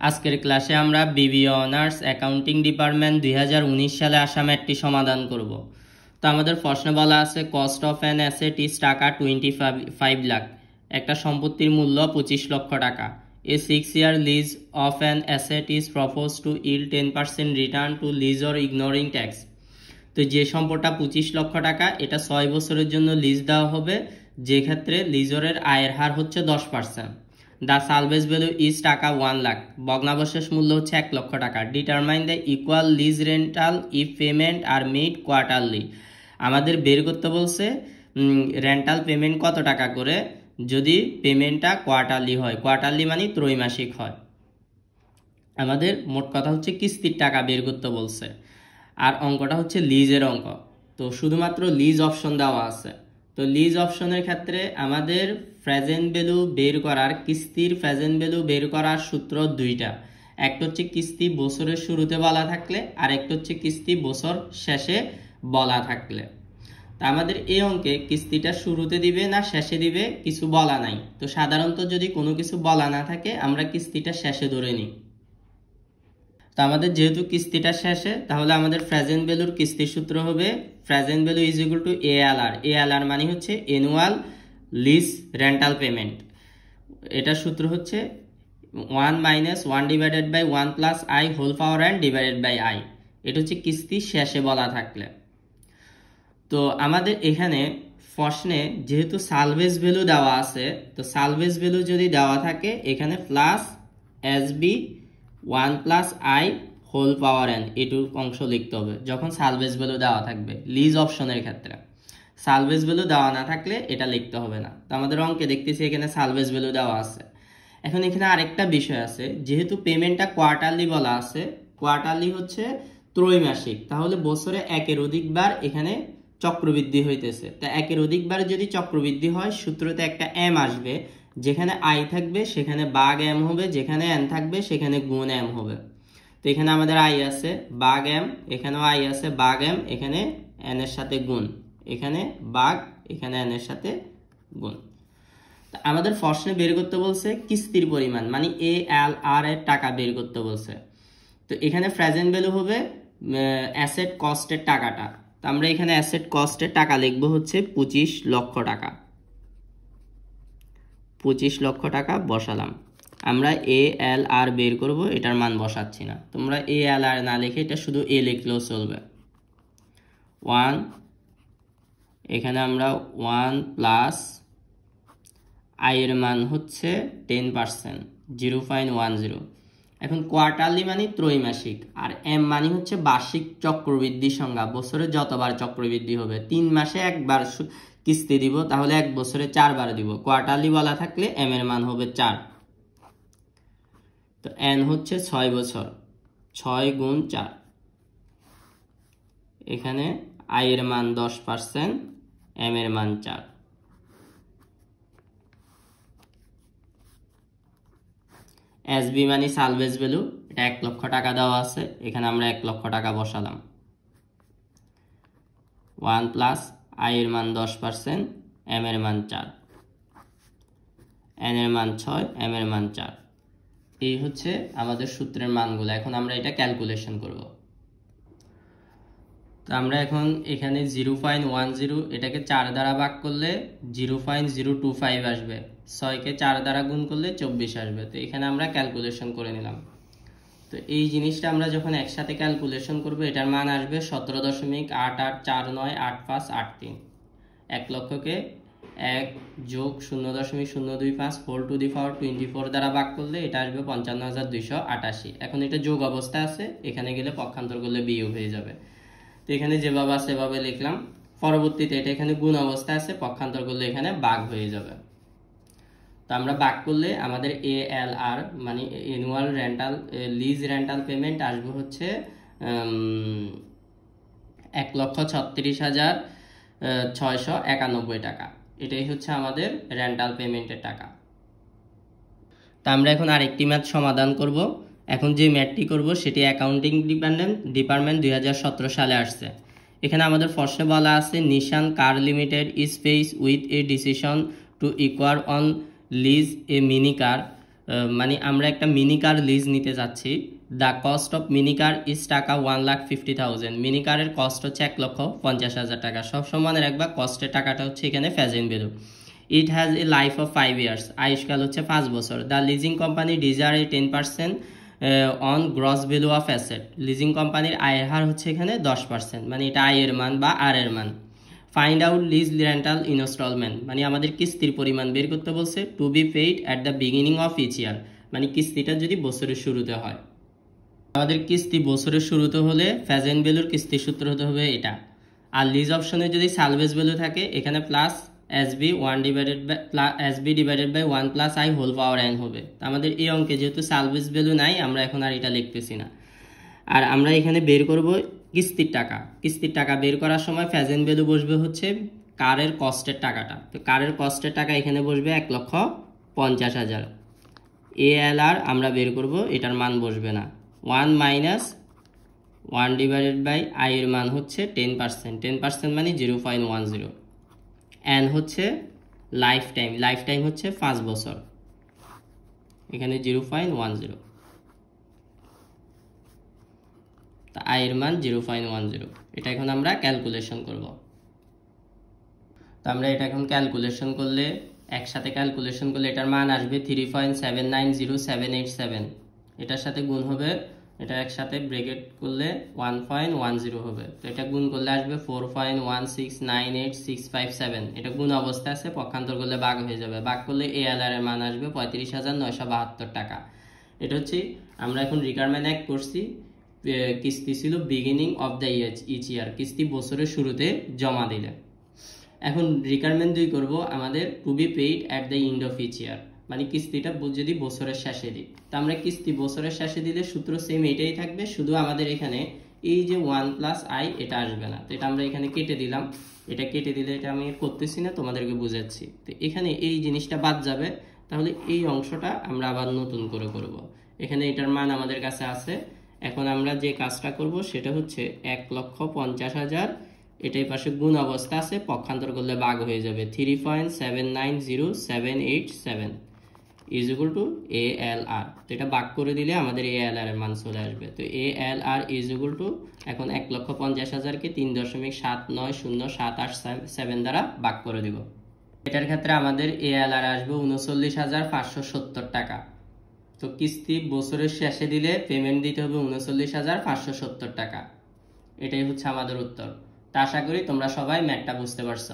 আজকের ক্লাসে আমরা বিবিএ অনার্স অ্যাকাউন্টিং ডিপার্টমেন্ট 2019 সালে আসা ম্যাথটি সমাধান করব। তো আমাদের প্রশ্নে বলা আছে cost of an asset is টাকা 25 লাখ, একটা সম্পত্তির মূল্য 25 লক্ষ টাকা। A 6-year lease of an asset is propose to yield 10% return to lease or ignoring tax. তো যে সম্পদটা 25 লক্ষ টাকা, এটা 6 বছরের জন্য লিজ দেওয়া হবে, যে ক্ষেত্রে লিজরের আয়ের হার হচ্ছে 10%। দ্য সালভেজ ভ্যালু ইজ টাকা 1 লাখ, ভগ্নাবশেষ মূল্য হচ্ছে 1 লক্ষ টাকা। Determine the equal lease rental if payment are made quarterly. আমাদের বের করতে বলছে রেন্টাল পেমেন্ট কত টাকা করে যদি পেমেন্টটা কোয়ার্টারলি হয়, কোয়ার্টারলি মানে ত্রৈমাসিক হয়। আমাদের মোট কথা হচ্ছে কিস্তির টাকা বের করতে বলছে, আর অঙ্কটা হচ্ছে লিজের অঙ্ক। তো শুধুমাত্র লিজ অপশন দেওয়া আছে। তো লিজ অপশনের ক্ষেত্রে আমাদের প্রেজেন্ট ভ্যালু বের করার, কিস্তির প্রেজেন্ট ভ্যালু বের করার সূত্র দুইটা। একটা হচ্ছে কিস্তি বছরের শুরুতে বলা থাকলে, আর একটা হচ্ছে কিস্তি বছর শেষে বলা থাকলে। তা আমাদের এই অঙ্কে কিস্তিটা শুরুতে দিবে না শেষে দিবে কিছু বলা নাই। তো সাধারণত যদি কোনো কিছু বলা না থাকে আমরা কিস্তিটা শেষে ধরে নিই। তো আমাদের যেহেতু কিস্তিটা শেষে, তাহলে আমাদের প্রেজেন্ট ভ্যালুর কিস্তির সূত্র হবে present value is equal to ALR. ALR মানে হচ্ছে অ্যানুয়াল লিজ রেন্টাল পেমেন্ট। এটার সূত্র হচ্ছে 1 - 1 divided by 1 plus i whole power n divided by i. এটা হচ্ছে কিস্তি শেষে বলা থাকলে। তো আমাদের এখানে প্রশ্নে যেহেতু সালভেজ ভ্যালু দেওয়া আছে, তো সালভেজ ভ্যালু যদি দেওয়া থাকে এখানে plus SV 1 plus i whole power n এটুকু অংশ লিখতে হবে যখন সালভেজ ভ্যালু দেওয়া থাকবে লিজ অপশনের ক্ষেত্রে। সালভেজ ভ্যালু দেওয়া না থাকলে এটা লিখতে হবে না। তো আমাদের অঙ্কে দেখতেছি এখানে সালভেজ ভ্যালু দেওয়া আছে। এখন এখানে আরেকটা বিষয় আছে, যেহেতু পেমেন্টটা কোয়ার্টারলি বলা আছে, কোয়ার্টারলি হচ্ছে ত্রৈমাসিক, তাহলে বছরে একের অধিকবার এখানে চক্রবৃদ্ধি হইতেছে। তা একের অধিকবার যদি চক্রবৃদ্ধি হয় সূত্রতে একটা এম আসবে, যেখানে আই থাকবে সেখানে বাগ এম হবে, যেখানে এন থাকবে সেখানে গুণ এম হবে। তো এখানে আমাদের আই আছে বাগ এম, এখানেও আই আছে বাগ এম, এখানে এন এর সাথে গুণ, এখানে বাগ, এখানে এন এর সাথে গুণ। আমাদের প্রশ্নে বের করতে বলছে কিস্তির পরিমাণ, মানে এ এল আর এর টাকা বের করতে বলছে। তো এখানে প্রেজেন্ট ভ্যালু হবে অ্যাসেট কস্টের টাকাটা। তো আমরা এখানে অ্যাসেট কস্টের টাকা লিখব হচ্ছে 25 লক্ষ টাকা। 25 লক্ষ টাকা বসালাম। আমরা এ এল আর বের করব, এটার মান বসাচ্ছি না। তোমরা এ এল আর না লিখে এটা শুধু এ লিখলেও চলবে। 1, এখানে আমরা 1 প্লাস আই এর মান হচ্ছে 10%, 0.10। এখন কোয়ার্টারলি মানে ত্রৈমাসিক, আর এম মানে হচ্ছে বার্ষিক চক্রবৃদ্ধি সংখ্যা, বছরে যতবার চক্রবৃদ্ধি হবে। 3 মাসে একবার কিস্তি দিব, তাহলে এক বছরে 4 বার দিব। কোয়ার্টারলি বলা থাকলে এম এর মান হবে 4। তো এন হচ্ছে 6 বছর, 6 গুণ 4। এখানে আই এর মান 10%, এম এর মান 4। এসবি মানে সালভেজ ভ্যালু, এটা 1 লক্ষ টাকা দেওয়া আছে, এখানে আমরা 1 লক্ষ টাকা বসালাম। 1 প্লাস আই এর মান 10%, এম এর মান 4, এন এর মান 6, এম এর মান 4। এই হচ্ছে আমাদের সূত্রের মানগুলো। এখন আমরা এটা ক্যালকুলেশন করব। তো আমরা এখন এখানে 0.10 এটাকে 4 দ্বারা ভাগ করলে 0.025 আসবে, 6কে 4 দ্বারা গুণ করলে 24 আসবে। তো এখানে আমরা ক্যালকুলেশন করে নিলাম। তো এই জিনিসটা আমরা যখন একসাথে ক্যালকুলেশন করব, এটার মান আসবে 17.88498583। 1 লক্ষকে 1 যোগ 0.025 হোল টু দি পাওয়ার 24 দ্বারা ভাগ করলে এটা আসবে 55,288। এখন এটা যোগ অবস্থা আছে, এখানে গেলে পক্ষান্তর করলে বিয়োগ হয়ে যাবে। তো এখানে যেভাবে আছে সেভাবে লিখলাম। পরবর্তীতে এটা এখানে গুণ অবস্থা আছে, পক্ষান্তর করলে এখানে ভাগ হয়ে যাবে। তো আমরা ভাগ করলে আমাদের এ এল আর মানে annual rental lease rental payment আসবে হচ্ছে 1,36,691 টাকা। এটাই হচ্ছে আমাদের রেন্টাল পেমেন্টের টাকা। তা আমরা এখন আরেকটি ম্যাথ সমাধান করব। এখন যে ম্যাথটি করব সেটি অ্যাকাউন্টিং ডিপার্টমেন্ট 2017 সালে আসছে। এখানে আমাদের প্রশ্নে বলা আছে Nissan car limited is face with a decision to acquire on lease a mini car মানে আমরা একটা মিনি কার লিজ নিতে যাচ্ছি। The cost of mini car is টাকা 1,50,000। মিনি কারের কস্ট হচ্ছে 1,50,000 টাকা। সবসময় মনে রাখবা কস্টের টাকাটা হচ্ছে এখানে present value. It has a life of 5 years. আয়ুষ্কাল হচ্ছে 5 বছর। The leasing company desire a 10% on gross value of asset. Leasing কোম্পানির আয়ের হার হচ্ছে এখানে 10%, মানে এটা আয়ের মান বা আর এর মান। Find out lease rental instalment, মানে আমাদের কিস্তির পরিমাণ বের করতে বলছে। To be paid at the beginning of each year, মানে কিস্তিটা যদি বছরের শুরুতে হয়। আমাদের কিস্তি বছরের শুরুতে হলে প্রেজেন্ট ভ্যালুর কিস্তির সূত্র হতে হবে এটা। আর লিজ অপশনে যদি সালভেজ ভ্যালু থাকে এখানে plus SV 1 divided by 1 plus i whole power n হবে। আমাদের এই অঙ্কে যেহেতু সালভেজ ভ্যালু নাই, আমরা এখন আর এটা লিখতেছি না। আর আমরা এখানে বের করব কিস্তির টাকা। কিস্তির টাকা বের করার সময় প্রেজেন্ট ভ্যালু বসবে হচ্ছে কারের কস্টের টাকাটা। তো কারের কস্টের টাকা এখানে বসবে 1,50,000। ALR আমরা বের করব, এটার মান বসবে না। 1 মাইনাস 1 ডিভাইডেড বাই আই এর মান হচ্ছে 10%। 10% মানে 0.10। এন হচ্ছে লাইফ টাইম। লাইফ টাইম হচ্ছে 5 বছর। এখানে 0.10। তা আয়ের মান 0.10। এটা এখন আমরা ক্যালকুলেশন করব। তো আমরা এটা এখন ক্যালকুলেশন করলে, একসাথে ক্যালকুলেশন করলে এটার মান আসবে 3.790787। এটার সাথে গুণ হবে, এটা একসাথে ব্র্যাকেট করলে 1.10 হবে। তো এটা গুণ করলে আসবে 4.1698657। এটা গুণ অবস্থা আছে, পক্ষান্তর করলে ভাগ হয়ে যাবে। ভাগ করলে ALR এর মান আসবে 35,972 টাকা। এটা হচ্ছে আমরা এখন রিকোয়ারমেন্ট এক করছি। কিস্তি ছিল beginning of the each year, কিস্তি বছরের শুরুতে জমা দিলে। এখন রিকোয়ারমেন্ট 2 করব আমাদের to be paid at the end of each year, মানে কিস্তিটা যদি বছরের শেষে দিই। তো আমরা কিস্তি বছরের শেষে দিলে সূত্র সেম এটাই থাকবে, শুধু আমাদের এখানে এই যে 1 প্লাস আই এটা আসবে না। তো এটা আমরা এখানে কেটে দিলাম। এটা কেটে দিলে, এটা আমি করতেছি না, তোমাদেরকে বুঝাচ্ছি। তো এখানে এই জিনিসটা বাদ যাবে, তাহলে এই অংশটা আমরা আবার নতুন করে করব। এখানে এটার মান আমাদের কাছে আছে। এখন আমরা যে কাজটা করব সেটা হচ্ছে 1,50,000। এটাই পাশে গুণ অবস্থা আছে, পক্ষান্তর করলে ভাগ হয়ে যাবে। 3.790787 ইজ ইকুয়াল টু ALR। তো এটা ভাগ করে দিলে আমাদের ALR এর মান চলে আসবে। তো ALR ইজ ইকুয়াল টু, এখন 1,50,000কে 3.790787 দ্বারা ভাগ করে দিব। এটার ক্ষেত্রে আমাদের ALR আসবে 39,570 টাকা। তো কিস্তি বছরের শেষে দিলে পেমেন্ট দিতে হবে 39,570 টাকা। এটাই হচ্ছে আমাদের উত্তর। তা আশা করি তোমরা সবাই ম্যাথটা বুঝতে পারছো।